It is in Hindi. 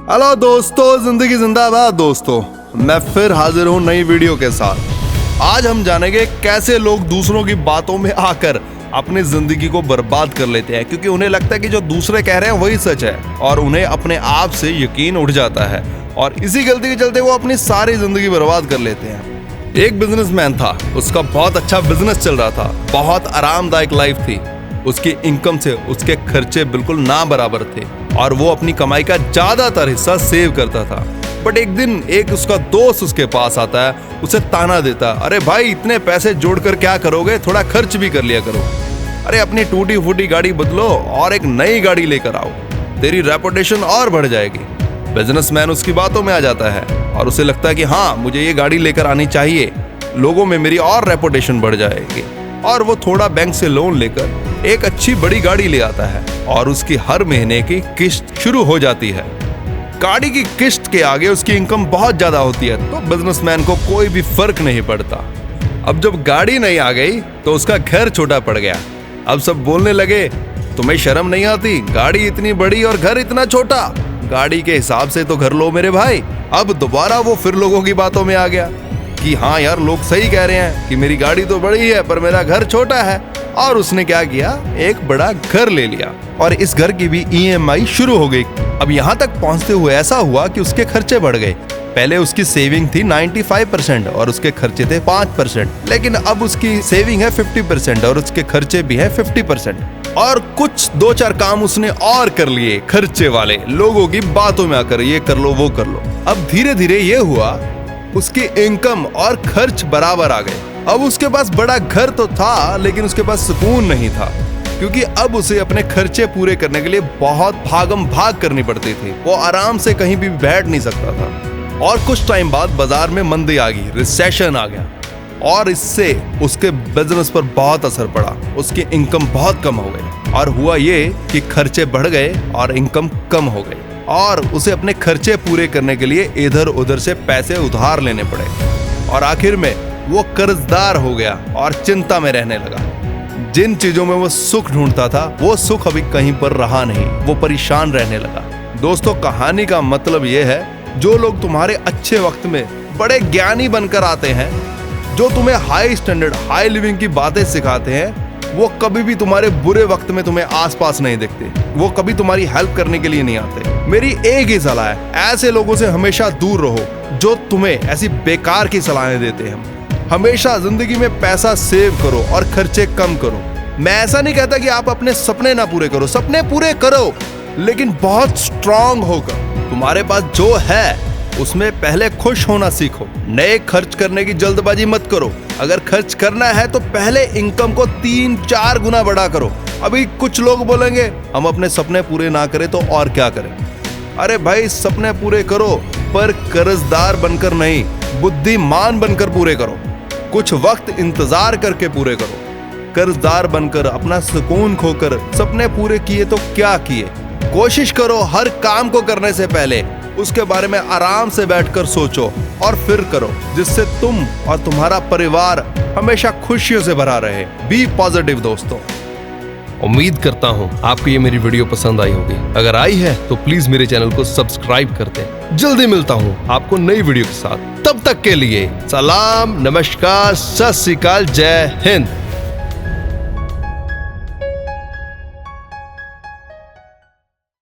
हेलो दोस्तों, जिंदगी जिंदाबाद। दोस्तों, मैं फिर हाजिर हूँ नई वीडियो के साथ। आज हम जानेंगे कैसे लोग दूसरों की बातों में आकर अपनी जिंदगी को बर्बाद कर लेते हैं, क्योंकि उन्हें लगता है कि जो दूसरे कह रहे हैं वही सच है और उन्हें अपने आप से यकीन उठ जाता है और इसी गलती के चलते वो अपनी सारी जिंदगी बर्बाद कर लेते हैं। एक बिजनेसमैन था, उसका बहुत अच्छा बिजनेस चल रहा था, बहुत आरामदायक लाइफ थी। उसकी इनकम से उसके खर्चे बिल्कुल ना बराबर थे और वो अपनी कमाई का ज्यादातर हिस्सा सेव करता था। बट एक दिन एक उसका दोस्त उसके पास आता है, उसे ताना देता, अरे भाई इतने पैसे जोड़कर क्या करोगे, थोड़ा खर्च भी कर लिया करो। अरे अपनी टूटी फूटी गाड़ी बदलो और एक नई गाड़ी लेकर आओ, तेरी रेपुटेशन और बढ़ जाएगी। बिजनेसमैन उसकी बातों में आ जाता है और उसे लगता है कि हाँ, मुझे ये गाड़ी लेकर आनी चाहिए, लोगों में मेरी और रेपुटेशन बढ़ जाएगी। और वो थोड़ा बैंक से लोन लेकर एक अच्छी बड़ी गाड़ी ले आता है और उसकी हर महीने की किस्त शुरू हो जाती है। गाड़ी की किस्त के आगे उसकी इनकम बहुत ज्यादा होती है, तो बिजनेसमैन को कोई भी फर्क नहीं पड़ता। अब जब गाड़ी नहीं आ गई तो उसका घर छोटा पड़ गया। अब सब बोलने लगे, तुम्हें शर्म नहीं आती, गाड़ी इतनी बड़ी और घर इतना छोटा, गाड़ी के हिसाब से तो घर लो मेरे भाई। अब दोबारा वो फिर लोगों की बातों में आ गया कि हाँ यार, लोग सही कह रहे हैं कि मेरी गाड़ी तो बड़ी है पर मेरा घर छोटा है। और उसने क्या किया, एक बड़ा घर ले लिया और इस घर की भी EMI शुरू हो गई। अब यहाँ तक पहुँचते हुए ऐसा हुआ कि उसके खर्चे बढ़ गए। पहले उसकी सेविंग थी 95% और उसके खर्चे थे 5%, लेकिन अब उसकी सेविंग है 50% और उसके खर्चे भी है 50%। और कुछ 2-4 काम उसने और कर लिए खर्चे वाले, लोगों की बातों में आकर ये कर लो वो कर लो। अब धीरे धीरे ये हुआ, उसकी इनकम और खर्च बराबर आ गए। अब उसके पास बड़ा घर तो था लेकिन उसके पास सुकून नहीं था, क्योंकि अब उसे अपने खर्चे पूरे करने के लिए बहुत भागम भाग करनी पड़ती थी। वो आराम से कहीं भी बैठ नहीं सकता था। और कुछ टाइम बाद बाजार में मंदी आ गई, रिसेशन आ गया और इससे उसके बिजनेस पर बहुत असर पड़ा। उसकी इनकम बहुत कम हो गई और हुआ ये कि खर्चे बढ़ गए और इनकम कम हो गई और उसे अपने खर्चे पूरे करने के लिए इधर उधर से पैसे उधार लेने पड़े और आखिर में वो कर्जदार हो गया और चिंता में रहने लगा। जिन चीजों में वो सुख ढूंढता था वो सुख अभी कहीं पर रहा नहीं, वो परेशान रहने लगा। दोस्तों, कहानी का मतलब ये है, जो लोग तुम्हारे अच्छे वक्त में बड़े ज्ञानी बनकर आते हैं, जो तुम्हें हाई स्टैंडर्ड हाई लिविंग की बातें सिखाते हैं, वो कभी भी तुम्हारे बुरे वक्त में तुम्हें आसपास नहीं दिखते, वो कभी तुम्हारी हेल्प करने के लिए नहीं आते। मेरी एक ही सलाह है, ऐसे लोगों से हमेशा दूर रहो जो तुम्हें ऐसी बेकार की सलाहें देते हैं। हमेशा जिंदगी में पैसा सेव करो और खर्चे कम करो। मैं ऐसा नहीं कहता कि आप अपने सपने ना पूरे करो, सपने पूरे करो, लेकिन बहुत स्ट्रांग होकर। तुम्हारे पास जो है उसमें पहले खुश होना सीखो। नए खर्च करने की जल्दबाजी मत करो। अगर खर्च करना है तो पहले इनकम को 3-4 गुना बढ़ा करो। अभी कुछ लोग बोलेंगे, हम अपने सपने पूरे ना करें तो और क्या करें। अरे भाई, सपने पूरे करो पर कर्जदार बनकर नहीं, बुद्धिमान बनकर पूरे करो। कुछ वक्त इंतजार करके पूरे करो। कर्जदार बनकर अपना सुकून खोकर सपने पूरे किए तो क्या किए। कोशिश करो हर काम को करने से पहले उसके बारे में आराम से बैठकर सोचो और फिर करो, जिससे तुम और तुम्हारा परिवार हमेशा खुशियों से भरा रहे। बी पॉजिटिव दोस्तों। उम्मीद करता हूँ आपको ये मेरी वीडियो पसंद आई होगी। अगर आई है तो प्लीज मेरे चैनल को सब्सक्राइब कर दें। जल्दी मिलता हूँ आपको नई वीडियो के साथ। तब तक के लिए सलाम, नमस्कार, सत श्री अकाल, जय हिंद।